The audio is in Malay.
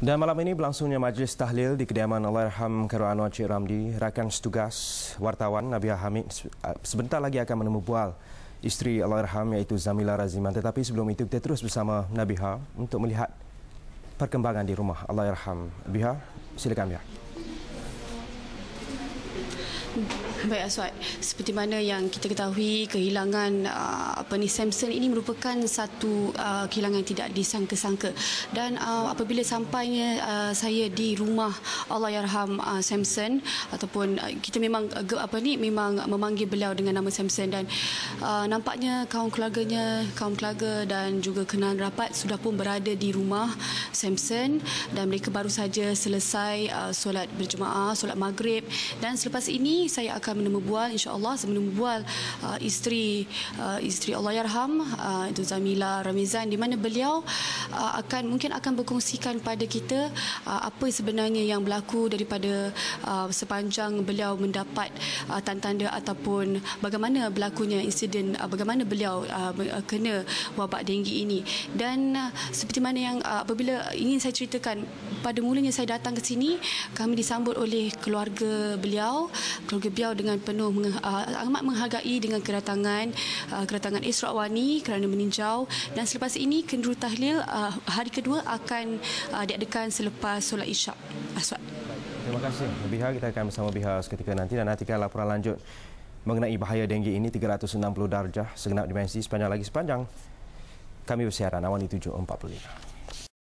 Dan malam ini berlangsungnya majlis tahlil di kediaman Allahyarham Khairul Anwar Cik Ramli. Rakan setugas wartawan Nabiha Hamid sebentar lagi akan menemu bual isteri Allahyarham iaitu Zamila Raziman. Tetapi sebelum itu kita terus bersama Nabiha untuk melihat perkembangan di rumah Allahyarham. Nabiha, silakan Nabiha. Baik Aswad, seperti mana yang kita ketahui, kehilangan Samson ini merupakan satu kehilangan yang tidak disangka-sangka. Dan apabila sampainya saya di rumah Allahyarham Samson, ataupun kita memang memang memanggil beliau dengan nama Samson, dan nampaknya kaum keluarga dan juga kenalan rapat sudah pun berada di rumah Samson, dan mereka baru saja selesai solat berjemaah, solat maghrib, dan selepas ini saya akan menemu bual, insya-Allah menemu bual isteri Allahyarham itu Zamila Raziman, di mana beliau mungkin akan berkongsikan pada kita apa sebenarnya yang berlaku daripada sepanjang beliau mendapat tanda-tanda ataupun bagaimana berlakunya insiden, bagaimana beliau kena wabak denggi ini. Dan seperti mana yang apabila ingin saya ceritakan, pada mulanya saya datang ke sini, kami disambut oleh keluarga beliau dengan penuh amat menghargai dengan kedatangan Isra' Wani kerana meninjau, dan selepas ini kenduri tahlil hari kedua akan diadakan selepas solat Isyak. Aswad. Terima kasih Nabiha, kita akan bersama Nabiha seketika nanti dan nantikan laporan lanjut mengenai bahaya denggi ini 360 darjah segenap dimensi sepanjang kami bersiaran Awani 7.45.